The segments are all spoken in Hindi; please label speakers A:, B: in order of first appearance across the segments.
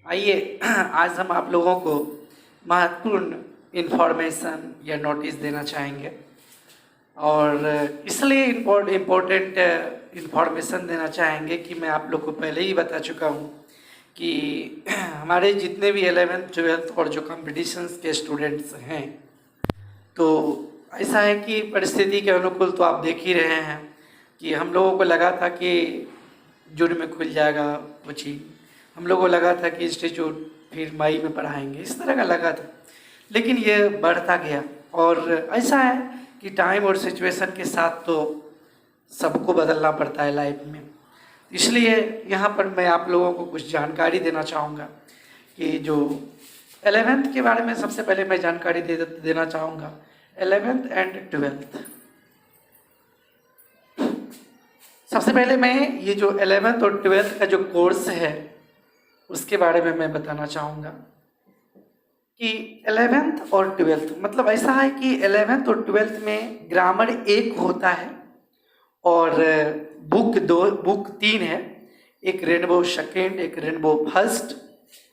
A: आइए आज हम आप लोगों को महत्वपूर्ण इन्फॉर्मेशन या नोटिस देना चाहेंगे और इसलिए इम्पोर्टेंट इन्फॉर्मेशन देना चाहेंगे कि मैं आप लोग को पहले ही बता चुका हूँ कि हमारे जितने भी 11th 12th और जो कॉम्पिटिशन्स के स्टूडेंट्स हैं, तो ऐसा है कि परिस्थिति के अनुकूल तो आप देख ही रहे हैं कि हम लोगों को लगा था कि जून में खुल जाएगा कोचिंग, हम लोगों को लगा था कि इंस्टीट्यूट फिर मई में पढ़ाएंगे, इस तरह का लगा था, लेकिन ये बढ़ता गया। और ऐसा है कि टाइम और सिचुएशन के साथ तो सबको बदलना पड़ता है लाइफ में, इसलिए यहाँ पर मैं आप लोगों को कुछ जानकारी देना चाहूँगा कि जो 11th के बारे में सबसे पहले मैं जानकारी देना चाहूँगा। 11th एंड 12th, सबसे पहले मैं ये जो 11th और 12th का जो कोर्स है उसके बारे में मैं बताना चाहूँगा कि 11th और 12th मतलब ऐसा है कि 11th और 12th में ग्रामर एक होता है और बुक 3 है, एक रेनबो सेकेंड, एक रेनबो फर्स्ट।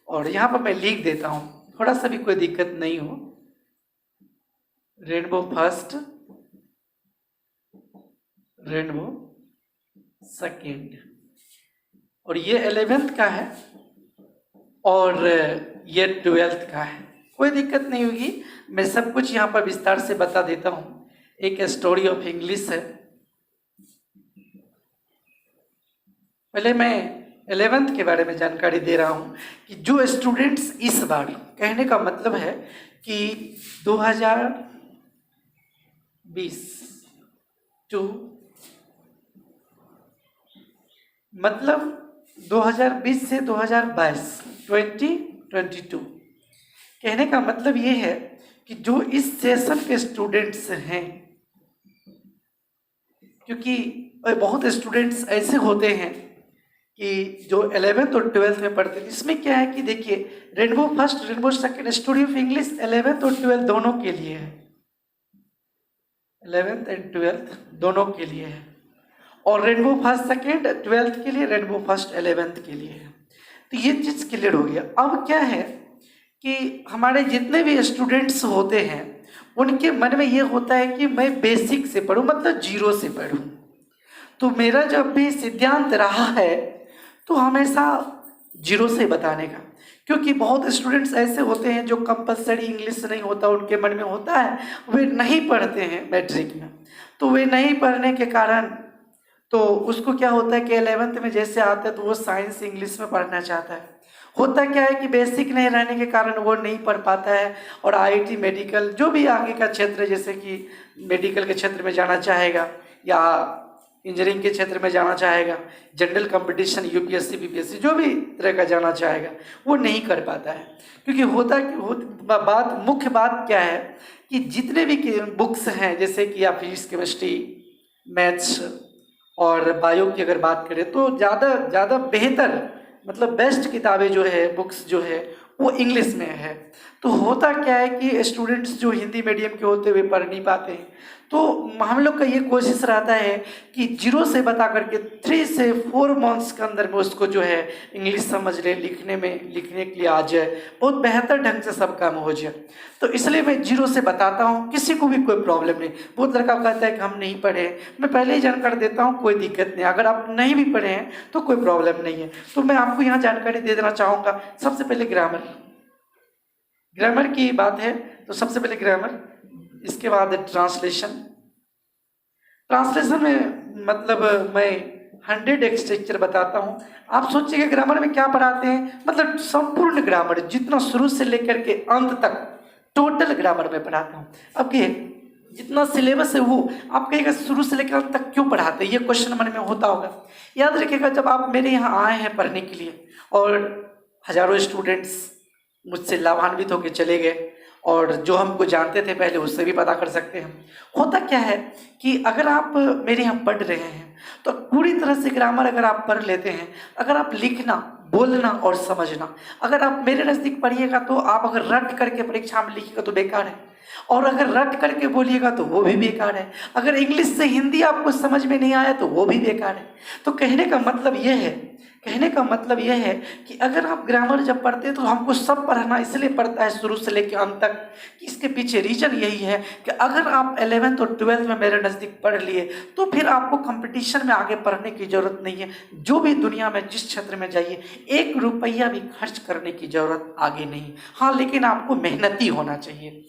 A: और यहाँ पर मैं लिख देता हूँ, थोड़ा सा भी कोई दिक्कत नहीं हो। रेनबो फर्स्ट, रेनबो सेकेंड, और ये 11th का है और ये 12th का है। कोई दिक्कत नहीं होगी, मैं सब कुछ यहाँ पर विस्तार से बता देता हूँ। एक स्टोरी ऑफ इंग्लिश है। पहले मैं 11th के बारे में जानकारी दे रहा हूँ कि जो स्टूडेंट्स इस बार, कहने का मतलब है कि 2020 टू मतलब 2020 से 2022 2022, कहने का मतलब ये है कि जो इस सेशन के स्टूडेंट्स हैं, क्योंकि बहुत स्टूडेंट्स ऐसे होते हैं कि जो 11th और 12th में पढ़ते हैं। इसमें क्या है कि देखिए, rainbow first, rainbow second, story of English 11th और 12th दोनों के लिए है। 11th एंड 12th दोनों के लिए है, और रेनबो फर्स्ट सेकेंड 12th के लिए, रेनबो फर्स्ट 11th के लिए है। तो ये चीज़ क्लियर हो गया। अब क्या है कि हमारे जितने भी स्टूडेंट्स होते हैं उनके मन में ये होता है कि मैं बेसिक से पढूं, मतलब जीरो से पढूं। तो मेरा जब भी सिद्धांत रहा है तो हमेशा जीरो से बताने का, क्योंकि बहुत स्टूडेंट्स ऐसे होते हैं जो कंपलसरी इंग्लिश नहीं होता, उनके मन में होता है, वे नहीं पढ़ते हैं मैट्रिक में। तो वे नहीं पढ़ने के कारण तो उसको क्या होता है कि 11th में जैसे आता है तो वो साइंस इंग्लिश में पढ़ना चाहता है। होता क्या है कि बेसिक नहीं रहने के कारण वो नहीं पढ़ पाता है, और आईआईटी, मेडिकल, जो भी आगे का क्षेत्र, जैसे कि मेडिकल के क्षेत्र में जाना चाहेगा या इंजीनियरिंग के क्षेत्र में जाना चाहेगा, जनरल कंपटीशन, यूपीएससी, बीपीएससी, जो भी तरह का जाना चाहेगा, वो नहीं कर पाता है। क्योंकि मुख्य बात क्या है कि जितने भी बुक्स हैं, जैसे कि आप फिजिक्स, केमिस्ट्री, मैथ्स और बायो की अगर बात करें तो ज़्यादा बेहतर, मतलब बेस्ट किताबें जो है, बुक्स जो है, वो इंग्लिश में है। तो होता क्या है कि स्टूडेंट्स जो हिंदी मीडियम के होते हुए पढ़ नहीं पाते हैं, तो हम लोग का ये कोशिश रहता है कि जीरो से बता करके 3 से 4 मंथ्स के अंदर में उसको जो है इंग्लिश समझ ले, लिखने के लिए आ जाए, बहुत बेहतर ढंग से सब काम हो जाए। तो इसलिए मैं जीरो से बताता हूँ, किसी को भी कोई प्रॉब्लम नहीं। बहुत लड़का कहता है कि हम नहीं पढ़े, मैं पहले ही जानकारी देता हूँ, कोई दिक्कत नहीं। अगर आप नहीं भी पढ़े हैं तो कोई प्रॉब्लम नहीं है। तो मैं आपको यहाँ जानकारी दे देना चाहूँगा। सबसे पहले ग्रामर की बात है तो सबसे पहले ग्रामर, इसके बाद ट्रांसलेशन में मतलब मैं 100 स्ट्रक्चर बताता हूँ। आप सोचिएगा ग्रामर में क्या पढ़ाते हैं, मतलब संपूर्ण ग्रामर, जितना शुरू से लेकर के अंत तक टोटल ग्रामर में पढ़ाता हूँ। अब ये जितना सिलेबस है वो आप कहिएगा शुरू से लेकर अंत तक क्यों पढ़ाते हैं, ये क्वेश्चन मन में होता होगा। याद रखिएगा, जब आप मेरे यहाँ आए हैं पढ़ने के लिए और हजारों स्टूडेंट्स मुझसे लाभान्वित होकर चले गए, और जो हमको जानते थे पहले उससे भी पता कर सकते हैं। होता क्या है कि अगर आप मेरे यहाँ पढ़ रहे हैं तो पूरी तरह से ग्रामर अगर आप पढ़ लेते हैं, अगर आप लिखना, बोलना और समझना, अगर आप मेरे नज़दीक पढ़िएगा तो आप अगर रट करके परीक्षा में लिखिएगा तो बेकार है। और अगर रट करके बोलिएगा तो वो भी बेकार है। अगर इंग्लिश से हिंदी आपको समझ में नहीं आया तो वो भी बेकार है। तो कहने का मतलब यह है कि अगर आप ग्रामर जब पढ़ते हैं तो हमको सब पढ़ना इसलिए पड़ता है शुरू से लेकर अंत तक, कि इसके पीछे रीजन यही है कि अगर आप 11th और 12th में मेरे नज़दीक पढ़ लिए तो फिर आपको कंपटीशन में आगे पढ़ने की ज़रूरत नहीं है। जो भी दुनिया में जिस क्षेत्र में जाइए, 1 रुपया भी खर्च करने की ज़रूरत आगे नहीं। हाँ, लेकिन आपको मेहनती होना चाहिए।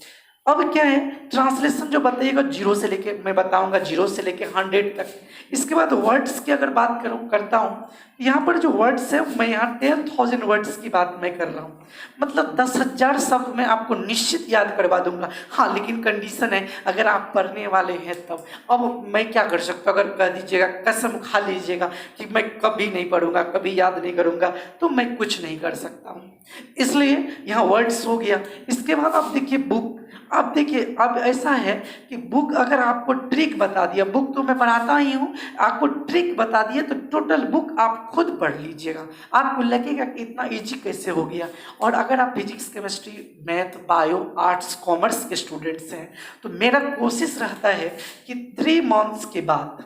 A: अब क्या है, ट्रांसलेशन जो बताइएगा जीरो से लेके, मैं बताऊंगा 0 से लेके 100 तक। इसके बाद वर्ड्स की अगर बात करता हूँ, यहाँ पर जो वर्ड्स है मैं यहाँ 10,000 वर्ड्स की बात मैं कर रहा हूँ, मतलब 10,000 शब्द मैं आपको निश्चित याद करवा दूंगा। हाँ, लेकिन कंडीशन है अगर आप पढ़ने वाले हैं तब। अब मैं क्या कर सकता हूँ, अगर कह दीजिएगा, कसम खा लीजिएगा कि मैं कभी नहीं पढ़ूंगा, कभी याद नहीं करूंगा, तो मैं कुछ नहीं कर सकता हूँ। इसलिए यहाँ वर्ड्स हो गया। इसके बाद आप देखिए बुक। अब देखिए, अब ऐसा है कि बुक अगर आपको ट्रिक बता दिया, बुक तो मैं पढ़ाता ही हूँ, आपको ट्रिक बता दिया तो टोटल बुक आप खुद पढ़ लीजिएगा, आपको लगेगा कि इतना इजी कैसे हो गया। और अगर आप physics, chemistry, math, bio, arts, commerce के स्टूडेंट्स हैं तो मेरा कोशिश रहता है कि 3 मंथ्स के बाद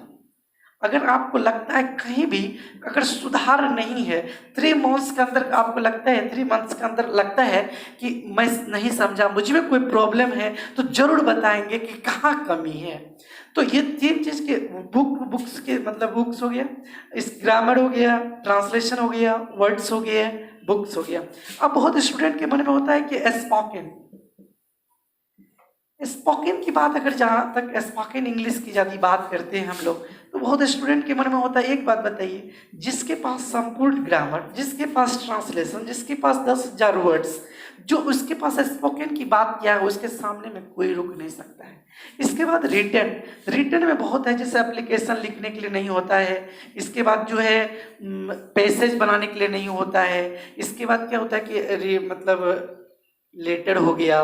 A: अगर आपको लगता है कहीं भी अगर सुधार नहीं है, 3 मंथ्स के अंदर आपको लगता है, 3 मंथ्स के अंदर लगता है कि मैं नहीं समझा, मुझ में कोई प्रॉब्लम है, तो जरूर बताएंगे कि कहाँ कमी है। तो ये 3 चीज़ के बुक्स के मतलब बुक्स हो गया, इस ग्रामर हो गया, ट्रांसलेशन हो गया, वर्ड्स हो गया, बुक्स हो गया। अब बहुत स्टूडेंट के मन में होता है कि स्पोकन की बात, अगर जहाँ तक स्पोकन इंग्लिश की ज़्यादा बात करते हैं हम लोग, तो बहुत स्टूडेंट के मन में होता है, एक बात बताइए, जिसके पास संपूर्ण ग्रामर, जिसके पास ट्रांसलेशन, जिसके पास 10,000 वर्ड्स, जो उसके पास स्पोकन की बात क्या है, उसके सामने में कोई रुक नहीं सकता है। इसके बाद रिटन में बहुत है, जैसे एप्लीकेशन लिखने के लिए नहीं होता है, इसके बाद जो है पैसेज बनाने के लिए नहीं होता है, इसके बाद क्या होता है कि मतलब लेटर हो गया,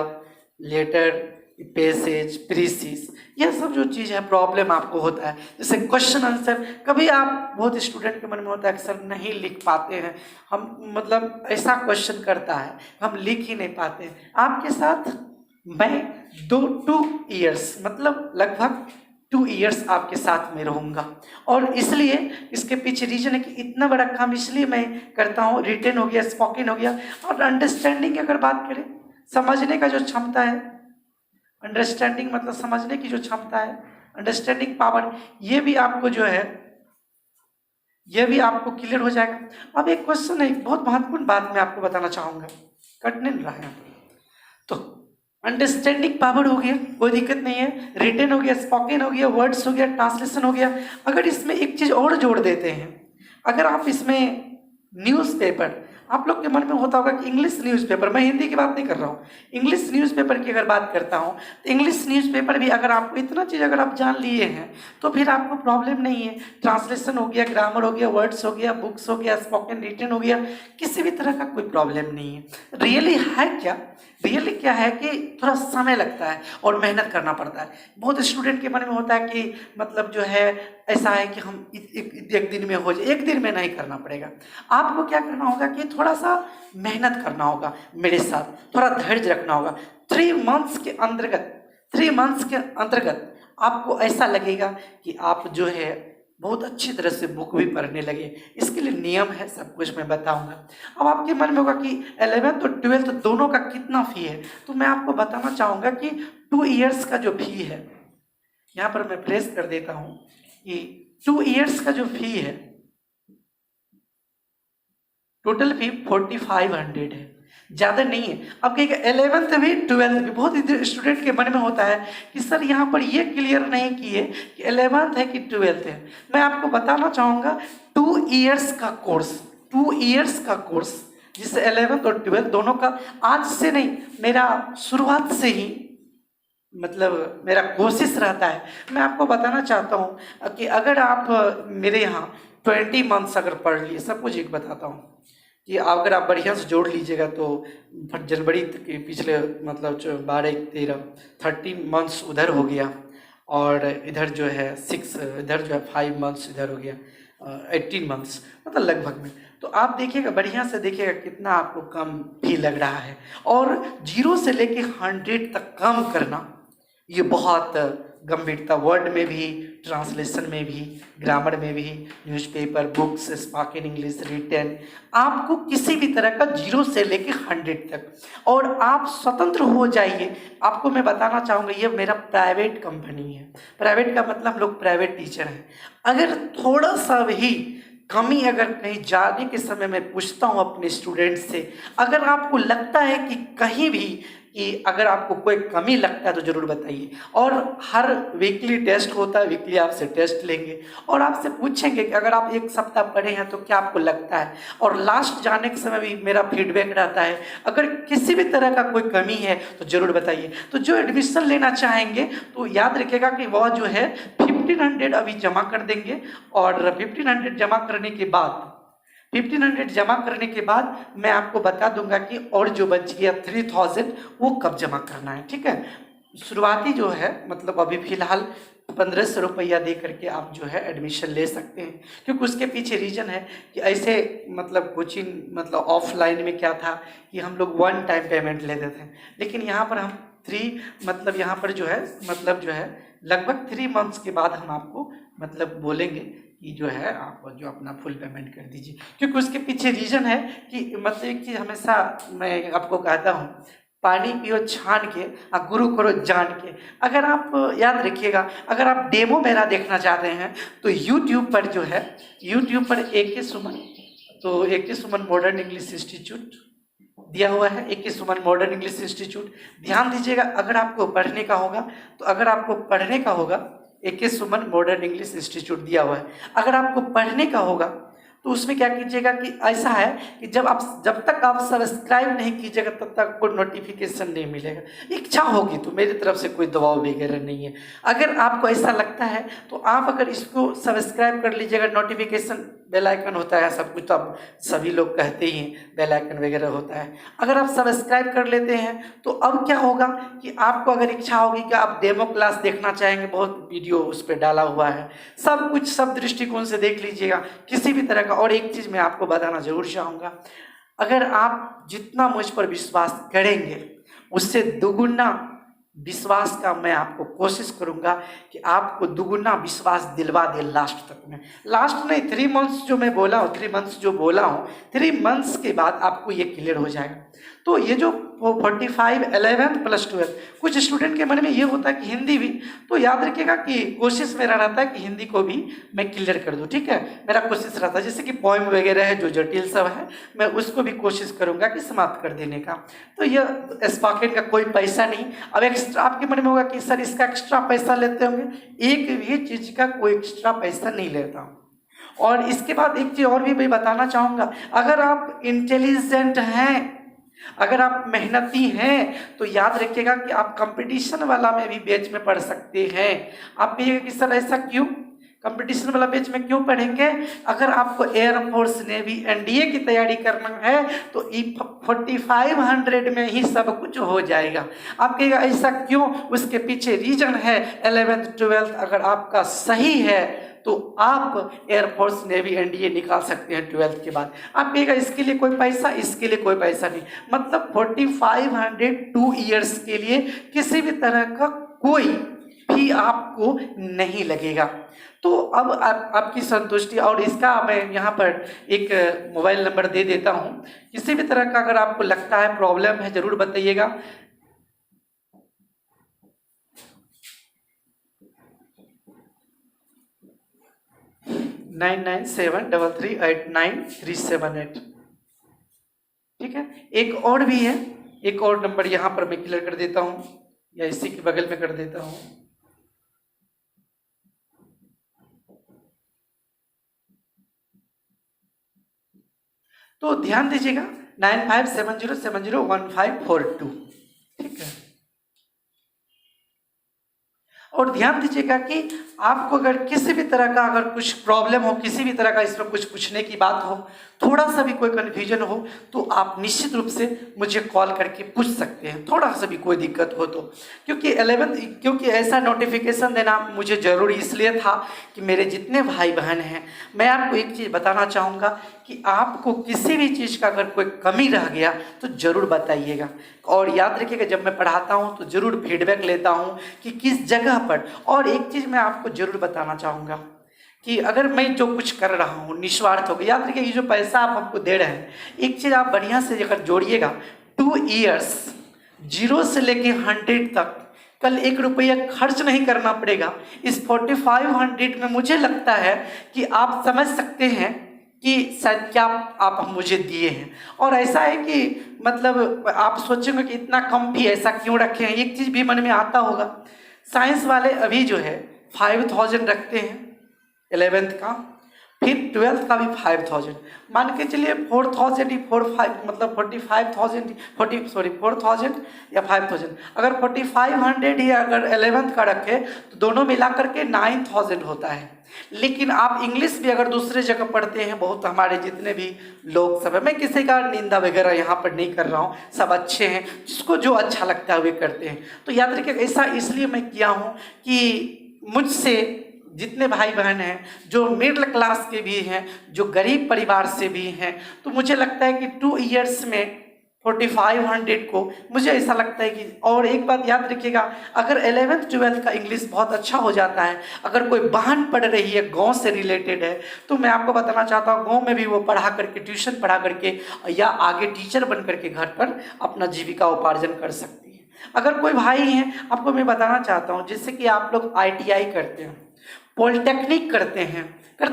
A: लेटर, पैसेज, प्रीसिस, यह सब जो चीज़ है प्रॉब्लम आपको होता है। जैसे क्वेश्चन आंसर, कभी आप बहुत स्टूडेंट के मन में होता है कि सर नहीं लिख पाते हैं हम, मतलब ऐसा क्वेश्चन करता है हम लिख ही नहीं पाते हैं। आपके साथ मैं 2 ईयर्स मतलब लगभग 2 ईयर्स आपके साथ में रहूँगा, और इसलिए इसके पीछे रीजन है कि इतना बड़ा काम इसलिए मैं करता हूँ। रिटन हो गया, स्पोकन हो गया, और अंडरस्टैंडिंग की अगर बात करें, समझने का जो क्षमता है, अंडरस्टैंडिंग मतलब समझने की जो क्षमता है, अंडरस्टैंडिंग पावर, ये भी आपको जो है, ये भी आपको क्लियर हो जाएगा। अब एक क्वेश्चन है, एक बहुत महत्वपूर्ण बात मैं आपको बताना चाहूँगा, कट नहीं रहा है। तो अंडरस्टैंडिंग पावर हो गया, कोई दिक्कत नहीं है, रिटन हो गया, स्पोकन हो गया, वर्ड्स हो गया, ट्रांसलेशन हो गया। अगर इसमें एक चीज़ और जोड़ देते हैं, अगर आप इसमें न्यूज़पेपर, आप लोग के मन में होता होगा कि इंग्लिश न्यूज़पेपर, मैं हिंदी की बात नहीं कर रहा हूँ, इंग्लिश न्यूज़पेपर की अगर बात करता हूँ, तो इंग्लिश न्यूज़पेपर भी अगर आपको इतना चीज़ अगर आप जान लिए हैं तो फिर आपको प्रॉब्लम नहीं है। ट्रांसलेशन हो गया, ग्रामर हो गया, वर्ड्स हो गया, बुक्स हो गया, स्पोकन रिटन हो गया, किसी भी तरह का कोई प्रॉब्लम नहीं है। रियली है क्या, रियली क्या है कि थोड़ा समय लगता है और मेहनत करना पड़ता है। बहुत स्टूडेंट के मन में होता है कि मतलब जो है ऐसा है कि हम एक दिन में हो जाए, एक दिन में नहीं करना पड़ेगा। आपको क्या करना होगा कि थोड़ा सा मेहनत करना होगा, मेरे साथ थोड़ा धैर्य रखना होगा। 3 मंथ्स के अंतर्गत आपको ऐसा लगेगा कि आप जो है बहुत अच्छी तरह से बुक भी पढ़ने लगे। इसके लिए नियम है, सब कुछ मैं बताऊंगा। अब आपके मन में होगा कि 11th और 12th दोनों का कितना फी है, तो मैं आपको बताना चाहूँगा कि 2 ईयर्स का जो फी है, यहाँ पर मैं प्लेस कर देता हूँ कि 2 ईयर्स का जो फी है, टोटल फी 4500 है, ज़्यादा नहीं है। अब कहेगा 11th भी 12th भी, बहुत स्टूडेंट के मन में होता है कि सर यहाँ पर ये क्लियर नहीं किए कि 11th है कि 12th है। मैं आपको बताना चाहूँगा 2 ईयर्स का कोर्स, जिससे 11th और 12th दोनों का आज से नहीं, मेरा शुरुआत से ही मतलब मेरा कोशिश रहता है। मैं आपको बताना चाहता हूँ कि अगर आप मेरे यहाँ 20 मंथ्स अगर पढ़ लिए, सब कुछ एक बताता हूँ कि अगर आप बढ़िया से जोड़ लीजिएगा तो जनवरी के पिछले मतलब 13 मंथ्स उधर हो गया, और इधर जो है 6, इधर जो है 5 मंथ्स इधर हो गया, 18 मंथ्स मतलब लगभग में तो आप देखिएगा, बढ़िया से देखिएगा कितना आपको कम भी लग रहा है। और 0 से लेके 100 तक कम करना ये बहुत गंभीरता, वर्ड में भी, ट्रांसलेशन में भी, ग्रामर में भी, newspaper, books, spoken English, written, आपको किसी भी तरह का 0 से लेके 100 तक। और आप स्वतंत्र हो जाइए। आपको मैं बताना चाहूँगा, ये मेरा प्राइवेट कंपनी है। प्राइवेट का मतलब हम लोग प्राइवेट टीचर हैं। अगर थोड़ा सा भी कमी अगर कहीं जाने के समय मैं पूछता हूँ अपने स्टूडेंट से, अगर आपको लगता है कि कहीं भी कि अगर आपको कोई कमी लगता है तो ज़रूर बताइए। और हर वीकली टेस्ट होता है, वीकली आपसे टेस्ट लेंगे और आपसे पूछेंगे कि अगर आप 1 सप्ताह पढ़े हैं तो क्या आपको लगता है। और लास्ट जाने के समय भी मेरा फीडबैक रहता है, अगर किसी भी तरह का कोई कमी है तो ज़रूर बताइए। तो जो एडमिशन लेना चाहेंगे तो याद रखिएगा कि वह जो है 1500 अभी जमा कर देंगे। और 1500 जमा करने के बाद 1500 जमा करने के बाद मैं आपको बता दूंगा कि और जो बच गया 3000 वो कब जमा करना है, ठीक है। शुरुआती जो है मतलब अभी फिलहाल 1500 रुपया दे करके आप जो है एडमिशन ले सकते हैं, क्योंकि उसके पीछे रीज़न है कि ऐसे मतलब कोचिंग मतलब ऑफलाइन में क्या था कि हम लोग 1 टाइम पेमेंट लेते थे, लेकिन यहाँ पर हम 3 मतलब यहाँ पर जो है लगभग 3 मंथ्स के बाद हम आपको मतलब बोलेंगे कि जो है आप जो अपना फुल पेमेंट कर दीजिए। क्योंकि उसके पीछे रीज़न है कि मतलब एक चीज़ हमेशा मैं आपको कहता हूँ, पानी पियो छान के और गुरु करो जान के। अगर आप याद रखिएगा, अगर आप डेमो मेरा देखना चाहते हैं तो यूट्यूब पर जो है, यूट्यूब पर AK सुमन, तो AK सुमन मॉडर्न इंग्लिश इंस्टीट्यूट दिया हुआ है, AK सुमन मॉडर्न इंग्लिश इंस्टीट्यूट। ध्यान दीजिएगा, अगर आपको पढ़ने का होगा AK सुमन मॉडर्न इंग्लिश इंस्टीट्यूट दिया हुआ है। अगर आपको पढ़ने का होगा तो उसमें क्या कीजिएगा कि ऐसा है कि जब तक आप सब्सक्राइब नहीं कीजिएगा तब तक कोई नोटिफिकेशन नहीं मिलेगा। इच्छा होगी तो, मेरी तरफ से कोई दबाव वगैरह नहीं है। अगर आपको ऐसा लगता है तो आप अगर इसको सब्सक्राइब कर लीजिएगा, नोटिफिकेशन बेल आइकन होता है, सब कुछ तो अब सभी लोग कहते ही हैं बेल आइकन वगैरह होता है। अगर आप सब्सक्राइब कर लेते हैं तो अब क्या होगा कि आपको अगर इच्छा होगी कि आप डेमो क्लास देखना चाहेंगे, बहुत वीडियो उस पर डाला हुआ है, सब कुछ सब दृष्टिकोण से देख लीजिएगा किसी भी तरह का। और एक चीज़ मैं आपको बताना जरूर चाहूँगा, अगर आप जितना मुझ पर विश्वास करेंगे उससे दुगुना विश्वास का मैं आपको कोशिश करूंगा कि आपको दुगुना विश्वास दिलवा दे लास्ट तक में। लास्ट नहीं, 3 मंथ्स जो मैं बोला हूँ, 3 मंथ्स जो बोला हूँ, 3 मंथ्स के बाद आपको ये क्लियर हो जाएगा। तो ये जो 45 11th प्लस 12, कुछ स्टूडेंट के मन में ये होता है कि हिंदी भी, तो याद रखिएगा कि कोशिश मेरा रहता है कि हिंदी को भी मैं क्लियर कर दूं, ठीक है। मेरा कोशिश रहता है जैसे कि पोएम वगैरह है जो जटिल सब है, मैं उसको भी कोशिश करूंगा कि समाप्त कर देने का। तो यह स्पोकन का कोई पैसा नहीं। अब एक्स्ट्रा आपके मन में होगा कि सर इसका एक्स्ट्रा पैसा लेते होंगे, एक भी चीज़ का कोई एक्स्ट्रा पैसा नहीं लेता हूँ। और इसके बाद एक चीज़ और भी मैं बताना चाहूँगा, अगर आप इंटेलिजेंट हैं, अगर आप मेहनती हैं तो याद रखिएगा कि आप कंपटीशन वाला में भी बैच में पढ़ सकते हैं। आप कहिएगा कि सर ऐसा क्यों, कंपटीशन वाला बैच में क्यों पढ़ेंगे? अगर आपको एयरफोर्स, नेवी, NDA की तैयारी करना है तो 4500 में ही सब कुछ हो जाएगा। आप कहिएगा ऐसा क्यों, उसके पीछे रीजन है 11th 12th अगर आपका सही है तो आप एयरफोर्स, नेवी, NDA निकाल सकते हैं 12th के बाद। आप कहिएगा इसके लिए कोई पैसा, इसके लिए कोई पैसा नहीं, मतलब 4500 2 ईयर्स के लिए किसी भी तरह का कोई भी आपको नहीं लगेगा। तो अब आपकी संतुष्टि, और इसका मैं यहाँ पर एक मोबाइल नंबर दे देता हूँ, किसी भी तरह का अगर आपको लगता है प्रॉब्लम है जरूर बताइएगा। 9973389378, ठीक है। एक और भी है, एक और नंबर यहाँ पर मैं क्लियर कर देता हूँ या इसी के बगल में कर देता हूँ। तो ध्यान दीजिएगा 9570701542, ठीक है। और ध्यान दीजिएगा कि आपको अगर किसी भी तरह का अगर कुछ प्रॉब्लम हो, किसी भी तरह का इसमें कुछ पूछने की बात हो थोड़ा सा भी कोई कन्फ्यूजन हो तो आप निश्चित रूप से मुझे कॉल करके पूछ सकते हैं, थोड़ा सा भी कोई दिक्कत हो तो। क्योंकि ऐसा नोटिफिकेशन देना मुझे ज़रूरी इसलिए था कि मेरे जितने भाई बहन हैं, मैं आपको एक चीज़ बताना चाहूँगा कि आपको किसी भी चीज़ का अगर कोई कमी रह गया तो ज़रूर बताइएगा। और याद रखिएगा, जब मैं पढ़ाता हूँ तो ज़रूर फीडबैक लेता हूँ कि किस जगह पर। और एक चीज़ मैं आपको ज़रूर बताना चाहूँगा कि अगर मैं जो कुछ कर रहा हूँ निस्वार्थ होकर, याद रखिए ये जो पैसा आप हमको दे रहे हैं, एक चीज़ आप बढ़िया से अगर जोड़िएगा, 2 ईयर्स 0 से लेके 100 तक कल 1 रुपया खर्च नहीं करना पड़ेगा। इस 4500 में मुझे लगता है कि आप समझ सकते हैं कि शायद क्या आप मुझे दिए हैं। और ऐसा है कि मतलब आप सोचेंगे कि इतना कम भी ऐसा क्यों रखे हैं। एक चीज़ भी मन में आता होगा, साइंस वाले अभी जो है 5000 रखते हैं 11th का, फिर 12th का भी 5000, मान के चलिए 4000 ही 45 मतलब 45,000 4000 या 5000, अगर 4500 ही अगर 11th का रखे तो दोनों मिला करके 9000 होता है। लेकिन आप इंग्लिश भी अगर दूसरे जगह पढ़ते हैं, बहुत हमारे जितने भी लोग सब है, मैं किसी का निंदा वगैरह यहाँ पर नहीं कर रहा हूँ, सब अच्छे हैं, जिसको जो अच्छा लगता है वे करते हैं। तो याद रखिए ऐसा इसलिए मैं किया हूँ कि मुझसे जितने भाई बहन हैं जो मिडिल क्लास के भी हैं, जो गरीब परिवार से भी हैं, तो मुझे लगता है कि 2 ईयर्स में 4500 को मुझे ऐसा लगता है कि। और एक बात याद रखिएगा, अगर 11th 12th का इंग्लिश बहुत अच्छा हो जाता है, अगर कोई बहन पढ़ रही है गांव से रिलेटेड है, तो मैं आपको बताना चाहता हूँ गांव में भी वो पढ़ा करके, ट्यूशन पढ़ा करके या आगे टीचर बन करके घर पर अपना जीविका उपार्जन कर सकती है। अगर कोई भाई हैं, आपको मैं बताना चाहता हूँ, जैसे कि आप लोग ITI करते हैं, पॉलिटेक्निक करते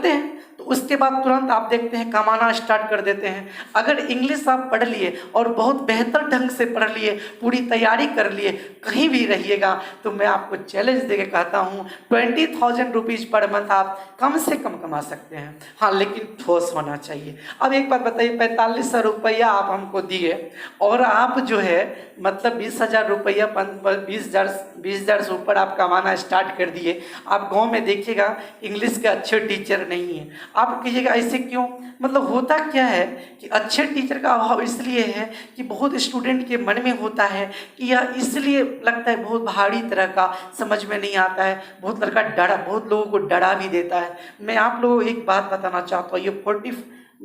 A: हैं, तो उसके बाद तुरंत आप देखते हैं कमाना स्टार्ट कर देते हैं। अगर इंग्लिश आप पढ़ लिए और बहुत बेहतर ढंग से पढ़ लिए, पूरी तैयारी कर लिए, कहीं भी रहिएगा, तो मैं आपको चैलेंज देके कहता हूँ 20,000 रुपीज़ पर मंथ आप कम से कम कमा सकते हैं। हाँ, लेकिन ठोस होना चाहिए। अब एक बात बताइए, 4500 रुपया आप हमको दिए और आप जो है मतलब 20,000 रुपया 20,000 से ऊपर आप कमाना स्टार्ट कर दिए। आप गाँव में देखिएगा इंग्लिश के अच्छे टीचर नहीं हैं। आप कहिएगा ऐसे क्यों, मतलब होता क्या है कि अच्छे टीचर का अभाव इसलिए है कि बहुत स्टूडेंट के मन में होता है कि यह इसलिए लगता है बहुत भारी तरह का, समझ में नहीं आता है, बहुत बहुत लोगों को डरा भी देता है। मैं आप लोगों को एक बात बताना चाहता हूँ, ये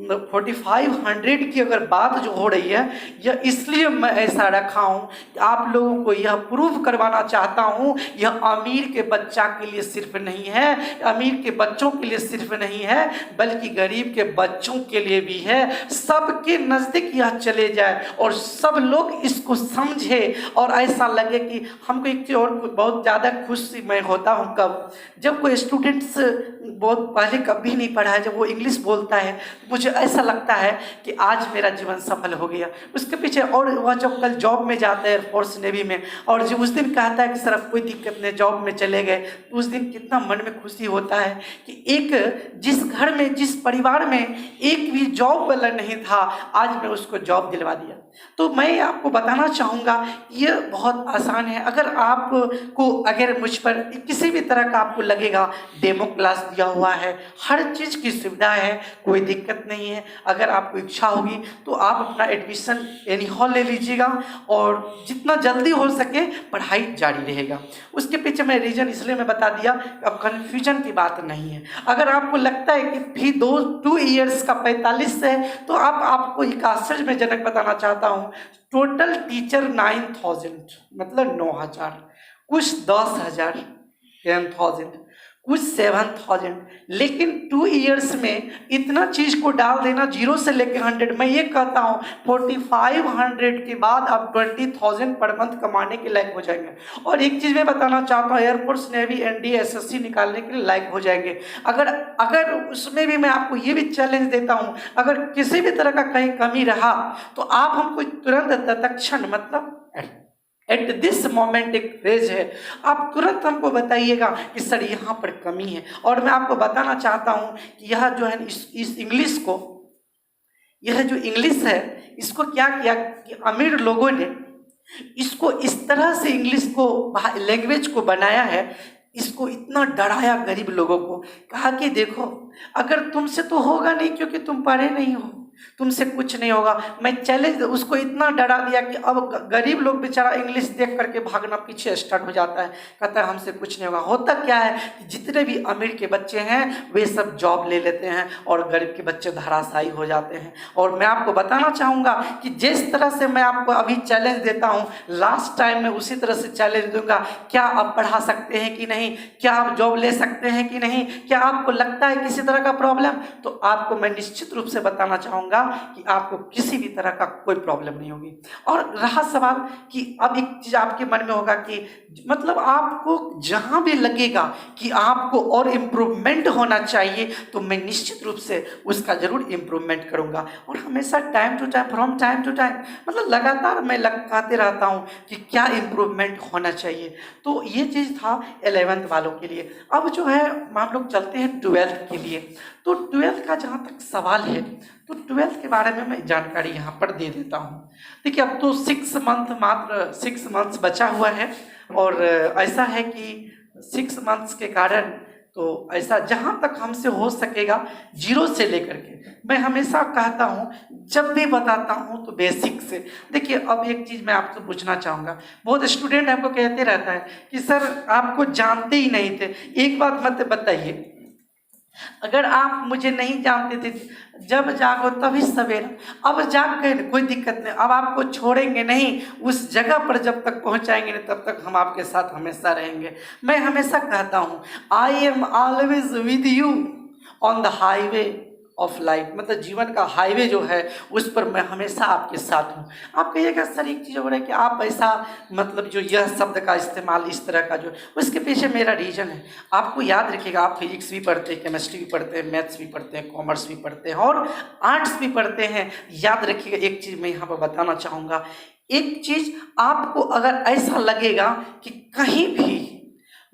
A: 4500 की अगर बात जो हो रही है, यह इसलिए मैं ऐसा रखा हूँ कि आप लोगों को यह प्रूव करवाना चाहता हूँ, यह अमीर के बच्चा के लिए सिर्फ नहीं है, अमीर के बच्चों के लिए सिर्फ नहीं है, बल्कि गरीब के बच्चों के लिए भी है। सबके नज़दीक यह चले जाए और सब लोग इसको समझे और ऐसा लगे कि हमको। एक चीज़ और बहुत ज़्यादा खुशी मैं होता हूँ कब, जब कोई स्टूडेंट्स बहुत पहले कभी नहीं पढ़ा है, जब वो इंग्लिश बोलता है, मुझे ऐसा लगता है कि आज मेरा जीवन सफल हो गया। उसके पीछे और वह जब कल जॉब में जाता है एयरफोर्स नेवी में, और जो उस दिन कहता है कि सर अब कोई दिक्कत नहीं, जॉब में चले गए, तो उस दिन कितना मन में खुशी होता है कि एक जिस घर में, जिस परिवार में एक भी जॉब वाला नहीं था, आज मैं उसको जॉब दिलवा दिया। तो मैं आपको बताना चाहूँगा यह बहुत आसान है। अगर मुझ पर किसी भी तरह का आपको लगेगा, डेमो क्लास दिया हुआ है, हर चीज़ की सुविधा है, कोई दिक्कत नहीं है। अगर आपको इच्छा होगी तो आप अपना एडमिशन एनी हॉल ले लीजिएगा और जितना जल्दी हो सके पढ़ाई जारी रहेगा। उसके पीछे मैं रीज़न इसलिए मैं बता दिया, अब कन्फ्यूजन की बात नहीं है। अगर आपको लगता है कि भी 2 ईयर्स का 45 है, तो आपको एक आश्चर्यजनक बताना चाहता हूँ, टोटल टीचर 9000 मतलब 9000, कुछ 10,000, 10,000, कुछ 7,000, लेकिन 2 ईयर्स में इतना चीज़ को डाल देना 0 से लेकर 100। मैं ये कहता हूँ 4500 के बाद आप 20,000 पर मंथ कमाने के लायक हो जाएंगे। और एक चीज़ मैं बताना चाहता हूँ, एयरफोर्स नेवी NDA SSC निकालने के लिए लायक हो जाएंगे। अगर उसमें भी मैं आपको ये भी चैलेंज देता हूँ, अगर किसी भी तरह का कहीं कमी रहा तो आप हमको तुरंत तत्क्षण मतलब एट दिस मोमेंट एक फ्रेज है, आप तुरंत हमको बताइएगा कि सर यहाँ पर कमी है। और मैं आपको बताना चाहता हूँ कि यह जो है इस इंग्लिश को, यह जो इंग्लिश है, इसको क्या किया कि अमीर लोगों ने इसको इस तरह से इंग्लिश को लैंग्वेज को बनाया है, इसको इतना डराया गरीब लोगों को, कहा कि देखो अगर तुमसे तो होगा नहीं क्योंकि तुम पढ़े नहीं हो, तुमसे कुछ नहीं होगा। मैं चैलेंज उसको इतना डरा दिया कि अब गरीब लोग बेचारा इंग्लिश देख करके भागना पीछे स्टार्ट हो जाता है, कहता है हमसे कुछ नहीं होगा। होता क्या है कि जितने भी अमीर के बच्चे हैं वे सब जॉब ले लेते हैं और गरीब के बच्चे धराशायी हो जाते हैं। और मैं आपको बताना चाहूँगा कि जिस तरह से मैं आपको अभी चैलेंज देता हूँ, लास्ट टाइम में उसी तरह से चैलेंज दूंगा। क्या आप पढ़ा सकते हैं कि नहीं, क्या आप जॉब ले सकते हैं कि नहीं, क्या आपको लगता है किसी तरह का प्रॉब्लम, तो आपको मैं निश्चित रूप से बताना चाहूँगा कि आपको किसी भी तरह का कोई प्रॉब्लम नहीं होगी। और रहा सवाल कि अब एक चीज़ आपके मन में होगा कि मतलब आपको जहाँ भी लगेगा कि आपको और इम्प्रूवमेंट होना चाहिए, तो मैं निश्चित रूप से उसका जरूर इम्प्रूवमेंट करूँगा। और हमेशा time to time, from time to time, मतलब लगातार मैं लगाते रहता हूँ कि क्या इम्प्रूवमेंट होना चाहिए। तो ये चीज़ था 11th वालों के लिए। अब जो है हम लोग चलते हैं 12th के लिए। तो 12th का जहाँ तक सवाल है, तो 12th के बारे में मैं जानकारी यहाँ पर दे देता हूँ। देखिए अब तो 6 मंथ्स बचा हुआ है, और ऐसा है कि 6 मंथ्स के कारण तो ऐसा जहाँ तक हमसे हो सकेगा, जीरो से लेकर के, मैं हमेशा कहता हूँ, जब भी बताता हूँ तो बेसिक से। देखिए अब एक चीज़ मैं आपसे पूछना चाहूँगा, बहुत स्टूडेंट हमको कहते रहता है कि सर आपको जानते ही नहीं थे। एक बात मत बताइए, अगर आप मुझे नहीं जानते थे, जब जागो तभी सवेरा। अब जाग गए कोई दिक्कत नहीं, अब आपको छोड़ेंगे नहीं, उस जगह पर जब तक पहुंचाएंगे नहीं तब तक हम आपके साथ हमेशा रहेंगे। मैं हमेशा कहता हूँ, I am always with you on the highway of life, मतलब जीवन का हाईवे जो है उस पर मैं हमेशा आपके साथ हूँ। आप कहिएगा सर एक चीज़ हो रहा है कि आप ऐसा, मतलब जो यह शब्द का इस्तेमाल इस तरह का, जो उसके पीछे मेरा रीज़न है। आपको याद रखिएगा, आप फिजिक्स भी पढ़ते हैं, केमिस्ट्री भी पढ़ते हैं, मैथ्स भी पढ़ते हैं, कॉमर्स भी पढ़ते हैं और आर्ट्स भी पढ़ते हैं। याद रखिएगा एक चीज़ मैं यहाँ पर बताना चाहूँगा, एक चीज़ आपको अगर ऐसा लगेगा कि कहीं भी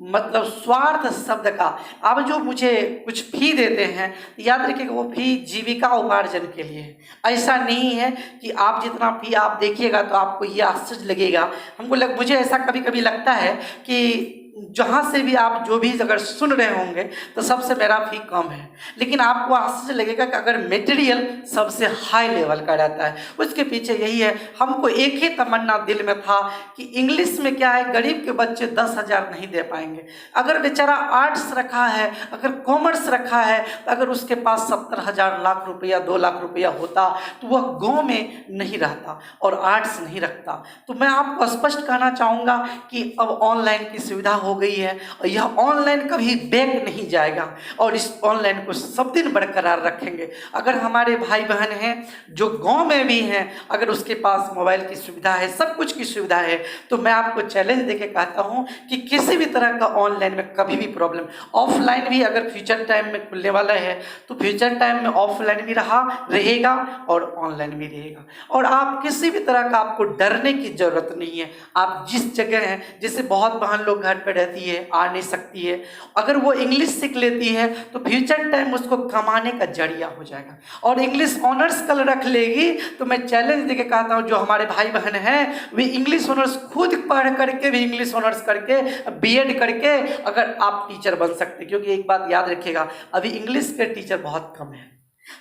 A: मतलब स्वार्थ शब्द का, आप जो मुझे कुछ फी देते हैं, याद रखिएगा वो फी जीविका उपार्जन के लिए है। ऐसा नहीं है कि आप जितना फी आप देखिएगा तो आपको ये आश्चर्य लगेगा। मुझे ऐसा कभी कभी लगता है कि जहाँ से भी आप जो भी अगर सुन रहे होंगे तो सबसे मेरा फी कम है, लेकिन आपको आश्चर्य लगेगा कि अगर मटेरियल सबसे हाई लेवल का रहता है। उसके पीछे यही है, हमको एक ही तमन्ना दिल में था कि इंग्लिश में क्या है, गरीब के बच्चे 10,000 नहीं दे पाएंगे। अगर बेचारा आर्ट्स रखा है, अगर कॉमर्स रखा है, अगर उसके पास 70,000 लाख रुपया 2 लाख रुपया होता तो वह गाँव में नहीं रहता और आर्ट्स नहीं रखता। तो मैं आपको स्पष्ट कहना चाहूँगा कि अब ऑनलाइन की सुविधा हो गई है और यह ऑनलाइन कभी बैक नहीं जाएगा और इस ऑनलाइन को सब दिन बरकरार रखेंगे। अगर हमारे भाई बहन हैं जो गांव में भी हैं, अगर उसके पास मोबाइल की सुविधा है, सब कुछ की सुविधा है, तो मैं आपको चैलेंज देके कहता हूं कि किसी भी तरह का ऑनलाइन में कभी भी प्रॉब्लम, ऑफलाइन भी अगर फ्यूचर टाइम में खुलने वाला है तो फ्यूचर टाइम में ऑफलाइन भी रहेगा और ऑनलाइन भी रहेगा। और आप किसी भी तरह का आपको डरने की जरूरत नहीं है। आप जिस जगह हैं, जैसे बहुत बहन लोग घर पर रहती है, आ नहीं सकती है, अगर वो इंग्लिश सीख लेती है तो फ्यूचर टाइम उसको कमाने का जरिया हो जाएगा। और इंग्लिश ऑनर्स कल रख लेगी तो मैं चैलेंज देके कहता हूँ, जो हमारे भाई बहन हैं वे इंग्लिश ऑनर्स खुद पढ़ करके भी, इंग्लिश ऑनर्स करके, बीएड करके अगर आप टीचर बन सकते हैं। क्योंकि एक बात याद रखिएगा, अभी इंग्लिश के टीचर बहुत कम है,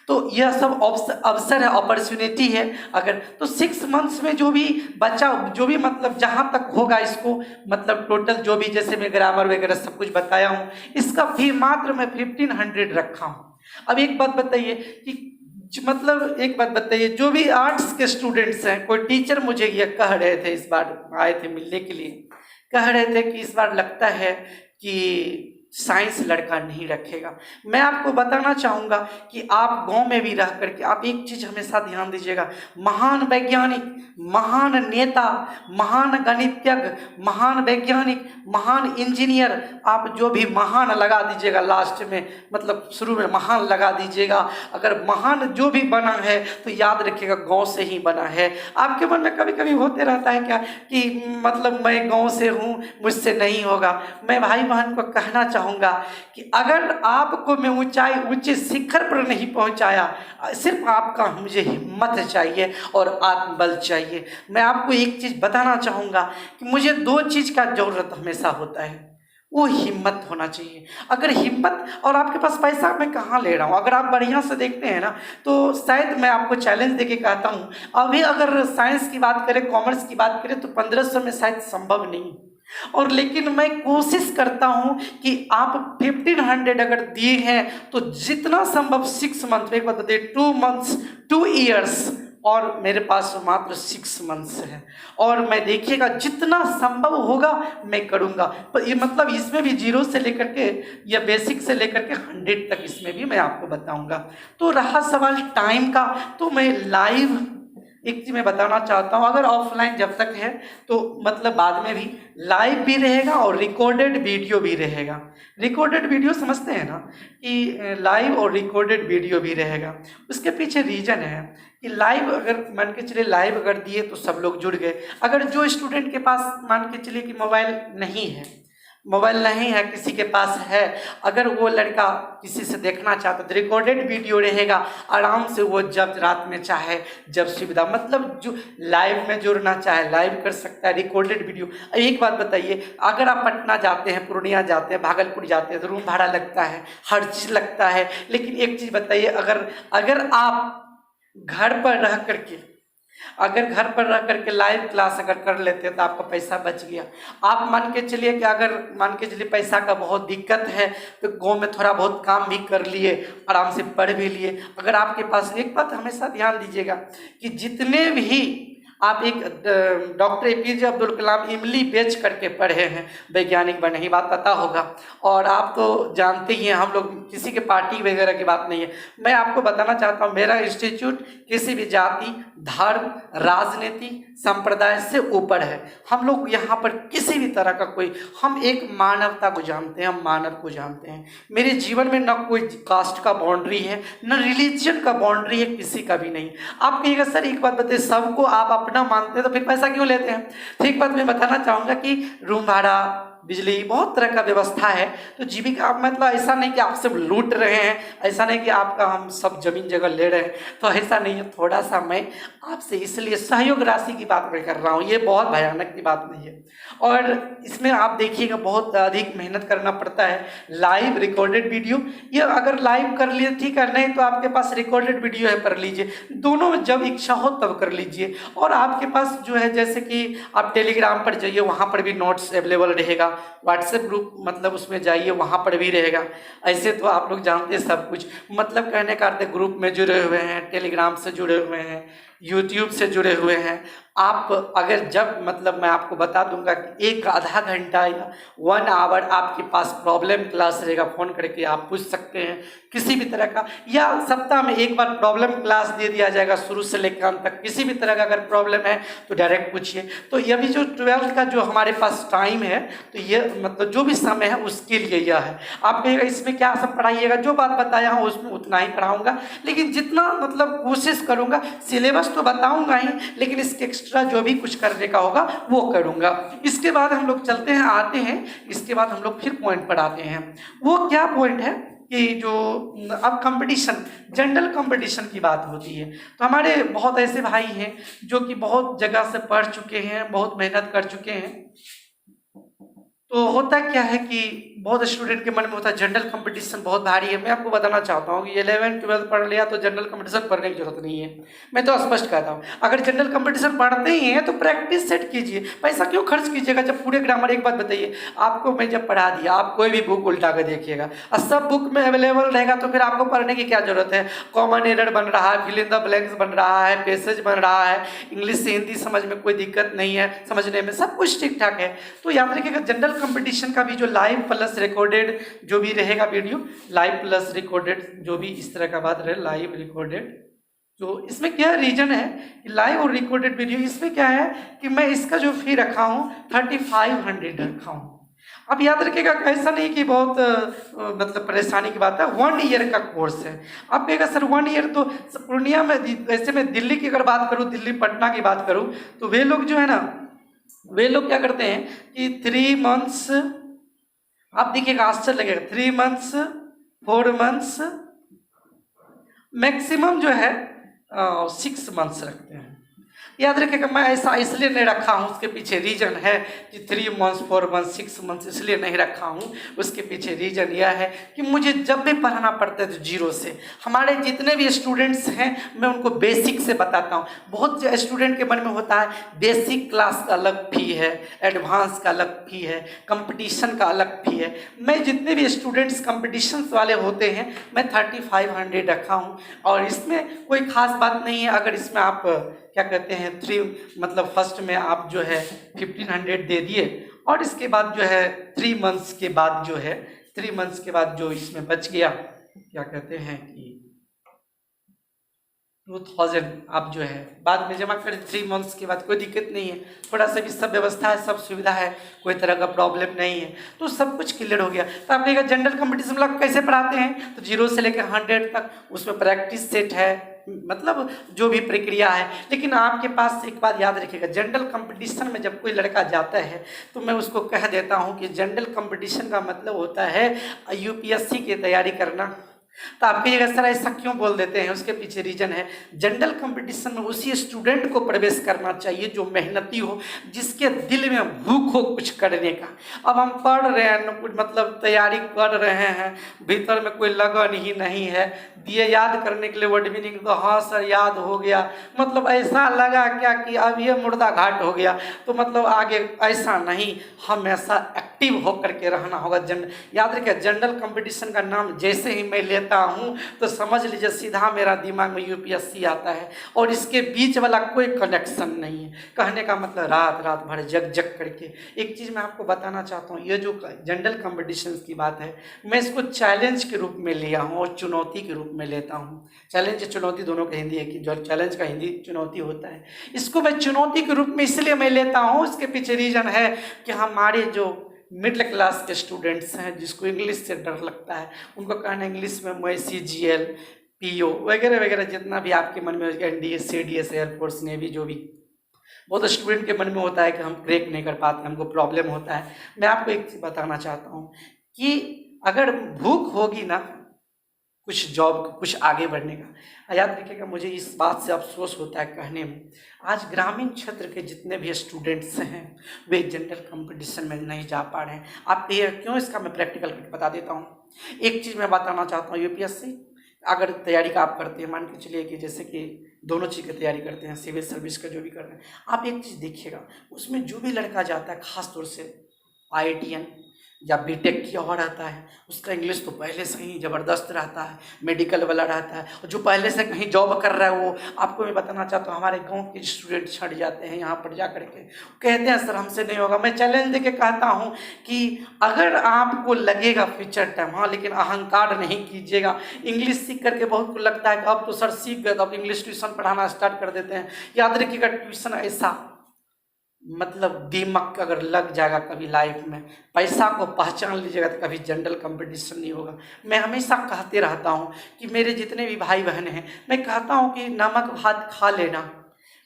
A: तो यह सब अवसर है, अपॉर्चुनिटी है। अगर तो 6 मंथ्स में जो भी बच्चा, जो भी मतलब जहाँ तक होगा इसको, मतलब टोटल जो भी, जैसे मैं ग्रामर वगैरह सब कुछ बताया हूँ, इसका फी मात्र मैं 1500 रखा हूँ। अब एक बात बताइए कि एक बात बताइए, जो भी आर्ट्स के स्टूडेंट्स हैं, कोई टीचर मुझे ये कह रहे थे, इस बार आए थे मिलने के लिए, कह रहे थे कि इस बार लगता है कि साइंस लड़का नहीं रखेगा। मैं आपको बताना चाहूँगा कि आप गांव में भी रह करके आप एक चीज़ हमेशा ध्यान दीजिएगा, महान वैज्ञानिक, महान नेता, महान गणितज्ञ, महान वैज्ञानिक, महान इंजीनियर, आप जो भी महान लगा दीजिएगा लास्ट में, मतलब शुरू में महान लगा दीजिएगा। अगर महान जो भी बना है तो याद रखिएगा गांव से ही बना है। आपके मन में कभी कभी होते रहता है क्या कि मतलब मैं गांव से हूँ, मुझसे नहीं होगा। मैं भाई बहन को कहना चाहूँगा कि अगर आपको मैं ऊंचे शिखर पर नहीं पहुंचाया, सिर्फ आपका मुझे हिम्मत चाहिए और आत्मबल चाहिए। मैं आपको एक चीज बताना चाहूंगा कि मुझे 2 चीज का जरूरत हमेशा होता है। वो हिम्मत होना चाहिए। अगर हिम्मत और आपके पास पैसा मैं कहाँ ले रहा हूँ, अगर आप बढ़िया से देखते हैं ना तो शायद मैं आपको चैलेंज देके कहता हूँ, अभी अगर साइंस की बात करें, कॉमर्स की बात करें तो 1500 में शायद संभव नहीं, और लेकिन मैं कोशिश करता हूं कि आप 1500 अगर दिए हैं तो जितना संभव 6 मंथ, एक बात बताइए 2 मंथ्स 2 ईयर्स, और मेरे पास मात्र 6 मंथ्स है, और मैं देखिएगा जितना संभव होगा मैं करूंगा। पर ये मतलब इसमें भी 0 से लेकर के या बेसिक से लेकर के 100 तक इसमें भी मैं आपको बताऊंगा। तो रहा सवाल टाइम का, तो मैं लाइव एक चीज मैं बताना चाहता हूँ, अगर ऑफलाइन जब तक है तो मतलब बाद में भी लाइव भी रहेगा और रिकॉर्डेड वीडियो भी रहेगा। रिकॉर्डेड वीडियो समझते हैं ना कि लाइव और रिकॉर्डेड वीडियो भी रहेगा। उसके पीछे रीजन है कि लाइव अगर मान के चलिए लाइव अगर दिए तो सब लोग जुड़ गए, अगर जो स्टूडेंट के पास मान के चलिए कि मोबाइल नहीं है, किसी के पास है, अगर वो लड़का किसी से देखना चाहता तो रिकॉर्डेड वीडियो रहेगा, आराम से वो जब रात में चाहे जब सुविधा, मतलब जो लाइव में जुड़ना चाहे लाइव कर सकता है, रिकॉर्डेड वीडियो। एक बात बताइए, अगर आप पटना जाते हैं, पूर्णिया जाते हैं, भागलपुर जाते हैं तो रूम भाड़ा लगता है, हर चीज़ लगता है, लेकिन एक चीज़ बताइए, अगर आप घर पर रह करके लाइव क्लास अगर कर लेते हैं तो आपका पैसा बच गया। आप मान के चलिए कि अगर मान के चलिए पैसा का बहुत दिक्कत है तो गाँव में थोड़ा बहुत काम भी कर लिए, आराम से पढ़ भी लिए। अगर आपके पास, एक बात हमेशा ध्यान दीजिएगा कि जितने भी आप एक डॉक्टर APJ अब्दुल कलाम इमली बेच करके पढ़े हैं, वैज्ञानिक बने, ही बात पता होगा, और आप तो जानते ही हैं हम लोग किसी के पार्टी वगैरह की बात नहीं है। मैं आपको बताना चाहता हूँ, मेरा इंस्टीट्यूट किसी भी जाति, धर्म, राजनीति, संप्रदाय से ऊपर है। हम लोग यहाँ पर किसी भी तरह का हम एक मानवता को जानते हैं, हम मानव को जानते हैं। मेरे जीवन में न कोई कास्ट का बाउंड्री है, न रिलीजन का बाउंड्री है, किसी का भी नहीं। आप कहिएगा सर एक बात बताइए, सबको आप अपना मानते हैं तो फिर पैसा क्यों लेते हैं? तो एक बात मैं बताना चाहूँगा कि रूम भाड़ा, बिजली, बहुत तरह का व्यवस्था है। तो जीविका मतलब ऐसा नहीं कि आप सब लूट रहे हैं, ऐसा नहीं कि आपका हम सब जमीन जगह ले रहे हैं, तो ऐसा नहीं है। थोड़ा सा मैं आपसे इसलिए सहयोग राशि की बात मैं कर रहा हूँ, ये बहुत भयानक की बात नहीं है। और इसमें आप देखिएगा बहुत अधिक मेहनत करना पड़ता है। लाइव रिकॉर्डेड वीडियो, ये अगर लाइव कर लिए ठीक है, नहीं तो आपके पास रिकॉर्डेड वीडियो है, कर लीजिए। दोनों जब इच्छा हो तब कर लीजिए। और आपके पास जो है जैसे कि आप टेलीग्राम पर जाइए, वहाँ पर भी नोट्स अवेलेबल रहेगा। व्हाट्सएप ग्रुप मतलब उसमें जाइए, वहाँ पर भी रहेगा। ऐसे तो आप लोग जानते हैं सब कुछ, मतलब कहने का अर्थ ग्रुप में जुड़े हुए हैं, टेलीग्राम से जुड़े हुए हैं, यूट्यूब से जुड़े हुए हैं। आप अगर जब मतलब मैं आपको बता दूंगा कि एक आधा घंटा या 1 आवर आपके पास प्रॉब्लम क्लास रहेगा, फ़ोन करके आप पूछ सकते हैं किसी भी तरह का, या सप्ताह में एक बार प्रॉब्लम क्लास दे दिया जाएगा शुरू से लेकर अंत तक। किसी भी तरह का अगर प्रॉब्लम है तो डायरेक्ट पूछिए। तो ये भी जो 12th का जो हमारे पास टाइम है, तो ये मतलब जो भी समय है उसके लिए यह है। आप कहिएगा इसमें क्या सब पढ़ाइएगा, जो बात बताया हूँ उसमें उतना ही पढ़ाऊँगा, लेकिन जितना मतलब कोशिश करूँगा। सिलेबस तो बताऊँगा ही, लेकिन इसके एक्स्ट्रा जो भी कुछ करने का होगा वो करूँगा। इसके बाद हम लोग चलते हैं, आते हैं, इसके बाद हम लोग फिर पॉइंट पर आते हैं। वो क्या पॉइंट है कि जो अब कंपटीशन, जनरल कंपटीशन की बात होती है, तो हमारे बहुत ऐसे भाई हैं जो कि बहुत जगह से पढ़ चुके हैं, बहुत मेहनत कर चुके हैं। तो होता क्या है कि बहुत स्टूडेंट के मन में होता है जनरल कंपटीशन बहुत भारी है। मैं आपको बताना चाहता हूँ कि 11th 12th पढ़ लिया तो जनरल कंपटीशन पढ़ने की जरूरत नहीं है। मैं तो स्पष्ट कहता हूँ, अगर जनरल कंपटीशन पढ़ते ही हैं तो प्रैक्टिस सेट कीजिए। पैसा क्यों खर्च कीजिएगा जब पूरे ग्रामर, एक बात बताइए आपको मैं जब पढ़ा दिया, आप कोई भी बुक उल्टा कर देखिएगा और सब बुक में अवेलेबल रहेगा तो फिर आपको पढ़ने की क्या जरूरत है? कॉमन एरर बन रहा है, फिल इन द ब्लैंक्स बन रहा है, पैसेज बन रहा है, इंग्लिश से हिंदी समझ में कोई दिक्कत नहीं है, समझने में सब कुछ ठीक ठाक है। तो याद रखिएगा जनरल कंपटीशन का भी जो लाइव प्लस रिकॉर्डेड जो भी रहेगा वीडियो, लाइव प्लस रिकॉर्डेड जो भी इस तरह का बात रहे, लाइव रिकॉर्डेड, तो इसमें क्या रीजन है कि लाइव और रिकॉर्डेड वीडियो, इसमें क्या है कि मैं इसका जो फी रखा हूँ 3500 रखा हूँ। अब याद रखिएगा ऐसा नहीं कि बहुत मतलब परेशानी की बात है, 1 ईयर का कोर्स है। आप कहेगा सर 1 ईयर तो पूर्णिया में, वैसे मैं दिल्ली की अगर बात करूँ, दिल्ली पटना की बात करूँ, तो वे लोग जो है ना, वे लोग क्या करते हैं कि 3 मंथ्स, आप देखिएगा आश्चर्य लगेगा, 3 मंथ्स 4 मंथ्स मैक्सिमम जो है 6 मंथ्स रखते हैं। याद रखिएगा, मैं ऐसा इसलिए नहीं रखा हूँ, उसके पीछे रीजन है कि 3 मंथ्स 4 मंथ्स 6 मंथ्स इसलिए नहीं रखा हूँ। उसके पीछे रीजन यह है कि मुझे जब भी पढ़ाना पड़ता है तो जीरो से, हमारे जितने भी स्टूडेंट्स हैं मैं उनको बेसिक से बताता हूँ। बहुत से स्टूडेंट के मन में होता है बेसिक क्लास का अलग फी है, एडवांस का अलग फी है, कंपटीशन का अलग फी है। मैं जितने भी स्टूडेंट्स कंपटीशन वाले होते हैं मैं 3500 रखा हूँ, और इसमें कोई खास बात नहीं है। अगर इसमें आप क्या कहते हैं 3 मतलब फर्स्ट में आप जो है 1500 दे दिए, और इसके बाद जो है 3 मंथ्स के बाद जो है 3 मंथ्स के बाद जो इसमें बच गया क्या कहते हैं कि 2000 आप जो है बाद में जमा कर 3 मंथ्स के बाद, कोई दिक्कत नहीं है। थोड़ा सा भी सब व्यवस्था है, सब सुविधा है, कोई तरह का प्रॉब्लम नहीं है, तो सब कुछ क्लियर हो गया। तो आप कहेगा जनरल कंपटीशन लोग कैसे पढ़ाते हैं, तो 0 से लेकर 100 तक उसमें प्रैक्टिस सेट है, मतलब जो भी प्रक्रिया है। लेकिन आपके पास एक बात याद रखिएगा, जनरल कंपटीशन में जब कोई लड़का जाता है तो मैं उसको कह देता हूँ कि जनरल कंपटीशन का मतलब होता है यूपीएससी की तैयारी करना। तो आप कहिएगा सर ऐसा क्यों बोल देते हैं, उसके पीछे रीजन है, जनरल कंपटीशन में उसी स्टूडेंट को प्रवेश करना चाहिए जो मेहनती हो, जिसके दिल में भूख हो कुछ करने का। अब हम पढ़ रहे हैं कुछ मतलब तैयारी कर रहे हैं, भीतर में कोई लगन ही नहीं है, दिए याद करने के लिए वर्ड मीनिंग तो हाँ सर याद हो गया, मतलब ऐसा लगा क्या कि अब ये मुर्दा घाट हो गया, तो मतलब आगे ऐसा नहीं, हमेशा एक्टिव होकर के रहना होगा। याद रखिए जनरल कंपटीशन का नाम जैसे ही मैं लेता हूँ तो समझ लीजिए सीधा मेरा दिमाग में यूपीएससी आता है, और इसके बीच वाला कोई कनेक्शन नहीं है। कहने का मतलब रात रात भर जग जग करके। एक चीज़ मैं आपको बताना चाहता हूँ, ये जो जनरल कंपटीशन की बात है मैं इसको चैलेंज के रूप में लिया हूँ और चुनौती के रूप में लेता हूँ। चैलेंज चुनौती दोनों का हिंदी है कि जो चैलेंज का हिंदी चुनौती होता है, इसको मैं चुनौती के रूप में इसलिए मैं लेता हूँ, उसके पीछे रीजन है कि हमारे जो मिडिल क्लास के स्टूडेंट्स हैं जिसको इंग्लिश से डर लगता है, उनको कहना इंग्लिश में मैं CGL PO वगैरह वगैरह जितना भी आपके मन में NDS CDS एयरफोर्स नेवी जो भी बहुत स्टूडेंट के मन में होता है कि हम क्रैक नहीं कर पाते, हमको प्रॉब्लम होता है। मैं आपको एक चीज़ बताना चाहता हूँ कि अगर भूख होगी ना कुछ जॉब कुछ आगे बढ़ने का, याद रखिएगा मुझे इस बात से अफसोस होता है कहने में, आज ग्रामीण क्षेत्र के जितने भी स्टूडेंट्स हैं वे जनरल कंपटीशन में नहीं जा पा रहे हैं। आप ये क्यों, इसका मैं प्रैक्टिकल करके बता देता हूँ। एक चीज़ मैं बताना चाहता हूँ, यूपीएससी अगर तैयारी का आप करते हैं, मान के चलिए कि जैसे कि दोनों चीज़ की तैयारी करते हैं, सिविल सर्विस का जो भी कर रहे हैं, आप एक चीज़ देखिएगा उसमें जो भी लड़का जाता है खास तौर से IITN या बीटेक किया हुआ रहता है, उसका इंग्लिश तो पहले से ही ज़बरदस्त रहता है, मेडिकल वाला रहता है, और जो पहले से कहीं जॉब कर रहा है वो, आपको मैं बताना चाहता हूँ हमारे गांव के स्टूडेंट छट जाते हैं यहाँ पर जा करके, कहते हैं सर हमसे नहीं होगा। मैं चैलेंज देके कहता हूँ कि अगर आपको लगेगा फ्यूचर टाइम, हाँ लेकिन अहंकार नहीं कीजिएगा। इंग्लिश सीख करके बहुत को लगता है कि अब तो सर सीख गए तो अब इंग्लिश ट्यूशन पढ़ाना स्टार्ट कर देते हैं। याद रखिएगा ट्यूशन ऐसा मतलब दिमाग अगर लग जाएगा कभी लाइफ में, पैसा को पहचान लीजिएगा तो कभी जनरल कंपटीशन नहीं होगा। मैं हमेशा कहते रहता हूँ कि मेरे जितने भी भाई बहन हैं, मैं कहता हूँ कि नमक भात खा लेना,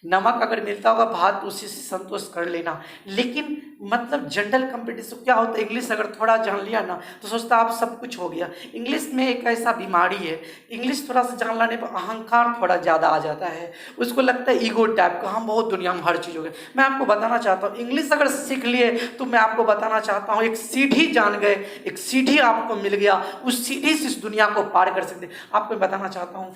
A: नमक अगर मिलता होगा भात उसी से संतोष कर लेना, लेकिन मतलब जनरल कंपटीशन क्या होता है, इंग्लिश अगर थोड़ा जान लिया ना तो सोचता आप सब कुछ हो गया। इंग्लिश में एक ऐसा बीमारी है, इंग्लिश थोड़ा सा जान लेने पर अहंकार थोड़ा ज़्यादा आ जाता है, उसको लगता है ईगो टाइप का, हम बहुत दुनिया में हर चीज़ हो गए। मैं आपको बताना चाहता हूँ इंग्लिश अगर सीख लिए तो मैं आपको बताना चाहता हूँ एक सीढ़ी जान गए, एक सीढ़ी आपको मिल गया, उस सीढ़ी से इस दुनिया को पार कर सकते। आपको बताना चाहता हूँ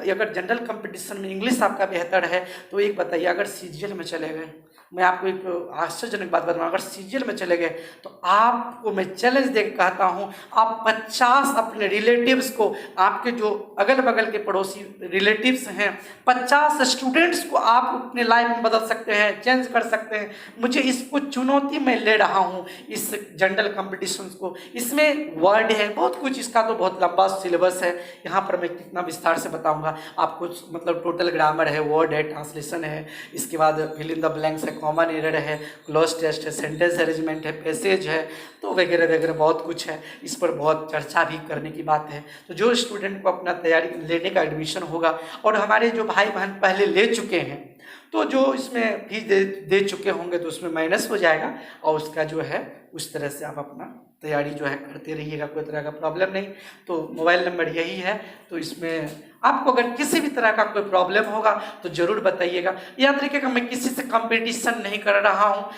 A: अगर जनरल कंपटीशन में इंग्लिश आपका बेहतर है तो एक बताइए, अगर CGL में चले गए, मैं आपको एक आश्चर्यजनक बात बताऊँ, अगर CGL में चले गए तो आपको मैं चैलेंज देकर कहता हूँ आप 50 अपने रिलेटिव्स को, आपके जो अगल बगल के पड़ोसी रिलेटिव्स हैं, 50 स्टूडेंट्स को आप अपने लाइफ में बदल सकते हैं, चेंज कर सकते हैं। मुझे इसको चुनौती में ले रहा हूँ इस जनरल कंपटीशन को। इसमें वर्ड है बहुत कुछ, इसका तो बहुत लंबा सिलेबस है, यहाँ पर मैं कितना विस्तार से बताऊँगा आपको। मतलब टोटल ग्रामर है, वर्ड है, ट्रांसलेशन है, इसके बाद फिल इन द ब्लैंक्स है, कॉमन एरर है, क्लोज टेस्ट है, सेंटेंस अरेंजमेंट है, पैसेज है, तो वगैरह वगैरह बहुत कुछ है। इस पर बहुत चर्चा भी करने की बात है। तो जो स्टूडेंट को अपना तैयारी लेने का एडमिशन होगा, और हमारे जो भाई बहन पहले ले चुके हैं तो जो इसमें फीस दे चुके होंगे तो उसमें माइनस हो जाएगा, और उसका जो है उस तरह से आप अपना तैयारी जो है करते रहिएगा, कोई तरह का प्रॉब्लम नहीं। तो मोबाइल नंबर यही है, तो इसमें आपको अगर किसी भी तरह का कोई प्रॉब्लम होगा तो जरूर बताइएगा। याद रखिएगा मैं किसी से कंपटीशन नहीं कर रहा हूँ।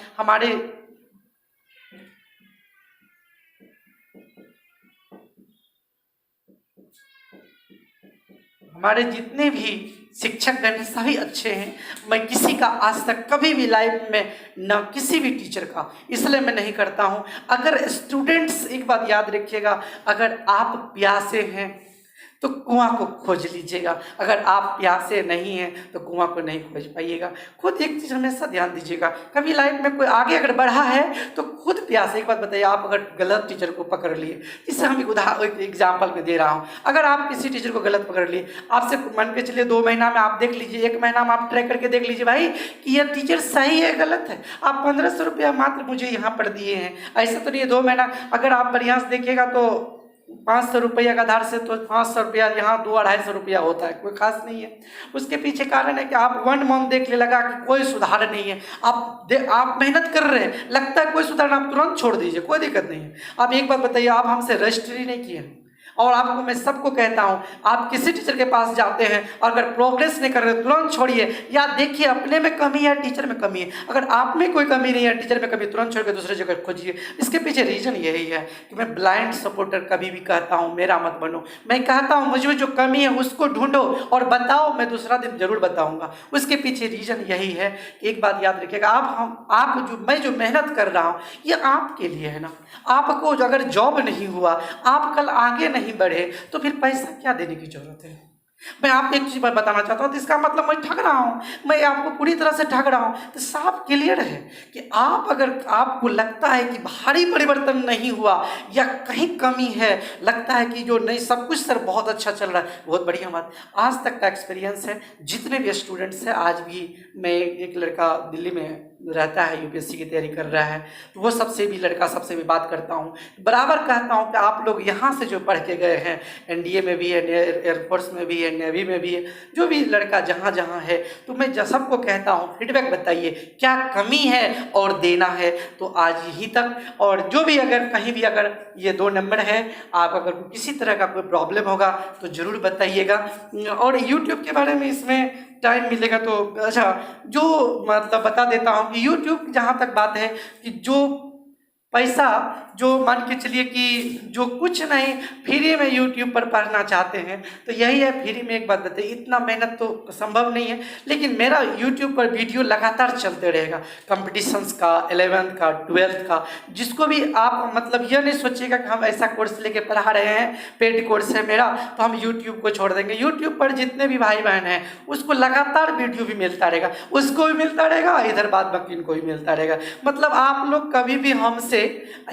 A: हमारे जितने भी शिक्षकगण सभी अच्छे हैं। मैं किसी का आज तक कभी भी लाइफ में न किसी भी टीचर का इसलिए मैं नहीं करता हूँ। अगर स्टूडेंट्स एक बात याद रखिएगा, अगर आप प्यासे हैं तो कुआं को खोज लीजिएगा, अगर आप प्यासे नहीं हैं तो कुआं को नहीं खोज पाइएगा। खुद एक चीज़ हमेशा ध्यान दीजिएगा, कभी लाइफ में कोई आगे अगर बढ़ा है तो खुद प्यासे। एक बात बताइए, आप अगर गलत टीचर को पकड़ लिए, इससे हम एक एग्जाम्पल में दे रहा हूँ, अगर आप किसी टीचर को गलत पकड़ लिए, आपसे मान के चलिए 2 महीना में आप देख लीजिए, 1 महीना में आप ट्राई करके देख लीजिए भाई कि यह टीचर सही है गलत है। आप 1500 रुपया मात्र मुझे यहाँ पर दिए हैं, ऐसा तो नहीं है 2 महीना। अगर आप बढ़िया से देखिएगा तो 500 रुपया का आधार से तो 500 रुपया यहाँ 200-250 रुपया होता है, कोई खास नहीं है। उसके पीछे कारण है कि आप 1 मंथ देख ले, लगा कि कोई सुधार नहीं है, आप मेहनत कर रहे हैं, लगता है कोई सुधार, आप तुरंत छोड़ दीजिए, कोई दिक्कत नहीं है। आप एक बात बताइए, आप हमसे रजिस्ट्री नहीं किए हैं। और आपको मैं सबको कहता हूं, आप किसी टीचर के पास जाते हैं और अगर प्रोग्रेस नहीं कर रहे तुरंत छोड़िए, या देखिए अपने में कमी है टीचर में कमी है। अगर आप में कोई कमी नहीं है, टीचर में कमी, तुरंत छोड़ के दूसरे जगह खोजिए। इसके पीछे रीजन यही है कि मैं ब्लाइंड सपोर्टर कभी भी कहता हूं मेरा मत बनो। मैं कहता हूं मुझ में जो कमी है उसको ढूंढो और बताओ, मैं दूसरा दिन जरूर बताऊंगा। उसके पीछे रीजन यही है। एक बात याद रखिएगा, मैं जो मेहनत कर रहा हूं ये आपके लिए है ना। आपको अगर जॉब नहीं हुआ, आप कल आगे नहीं बढ़े तो फिर पैसा क्या देने की जरूरत है। मैं आपको एक चीज बताना चाहता हूं, तो इसका मतलब मैं ठग रहा हूं, मैं आपको पूरी तरह से ठग रहा हूं। तो साफ क्लियर है कि आप अगर आपको लगता है कि भारी परिवर्तन नहीं हुआ या कहीं कमी है, लगता है कि जो नहीं सब कुछ सर बहुत अच्छा चल रहा है, बहुत बढ़िया बात। आज तक का एक्सपीरियंस है, जितने भी स्टूडेंट्स हैं, आज भी मैं एक लड़का दिल्ली में रहता है, यूपीएससी की तैयारी कर रहा है, तो वो सबसे भी बात करता हूँ, बराबर कहता हूँ कि आप लोग यहाँ से जो पढ़ के गए हैं, एनडीए में भी है, एयरफोर्स में भी है, नेवी में भी है, जो भी लड़का जहाँ जहाँ है, तो मैं सबको कहता हूँ फीडबैक बताइए क्या कमी है और देना है तो आज यहीं तक। और जो भी अगर कहीं भी अगर ये 2 नंबर है, आप अगर किसी तरह का कोई प्रॉब्लम होगा तो ज़रूर बताइएगा। और यूट्यूब के बारे में इसमें टाइम मिलेगा तो अच्छा जो मतलब बता देता हूँ कि यूट्यूब जहाँ तक बात है कि जो पैसा जो मान के चलिए कि जो कुछ नहीं फ्री में यूट्यूब पर पढ़ना चाहते हैं तो यही है, फ्री में एक बात बताइए, इतना मेहनत तो संभव नहीं है, लेकिन मेरा यूट्यूब पर वीडियो लगातार चलते रहेगा, कंपटीशंस का, 11th का, 12th का, जिसको भी आप मतलब यह नहीं सोचिएगा कि हम ऐसा कोर्स लेके पढ़ा रहे हैं, पेड कोर्स है मेरा तो हम यूट्यूब को छोड़ देंगे। यूट्यूब पर जितने भी भाई बहन हैं उसको लगातार वीडियो भी मिलता रहेगा, उसको भी मिलता रहेगा, इधर बाद बाकी इनको भी मिलता रहेगा। मतलब आप लोग कभी भी हमसे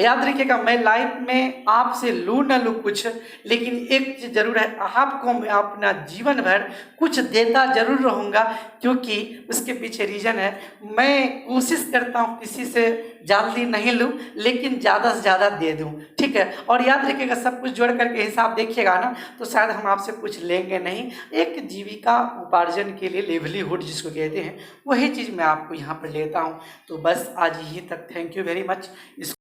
A: याद रखिएगा, मैं लाइफ में आपसे लूँ न लूँ कुछ, लेकिन एक चीज जरूर है, आपको मैं अपना जीवन भर कुछ देता जरूर रहूँगा, क्योंकि उसके पीछे रीजन है, मैं कोशिश करता हूँ किसी से जल्दी नहीं लूँ लेकिन ज़्यादा से ज़्यादा दे दूँ, ठीक है। और याद रखिएगा सब कुछ जोड़ करके हिसाब देखिएगा ना तो शायद हम आपसे कुछ लेंगे नहीं, एक जीविका उपार्जन के लिए लिवलीहुड जिसको कहते हैं वही चीज़ मैं आपको यहाँ पर लेता हूँ। तो बस आज यहीं तक, थैंक यू वेरी मच।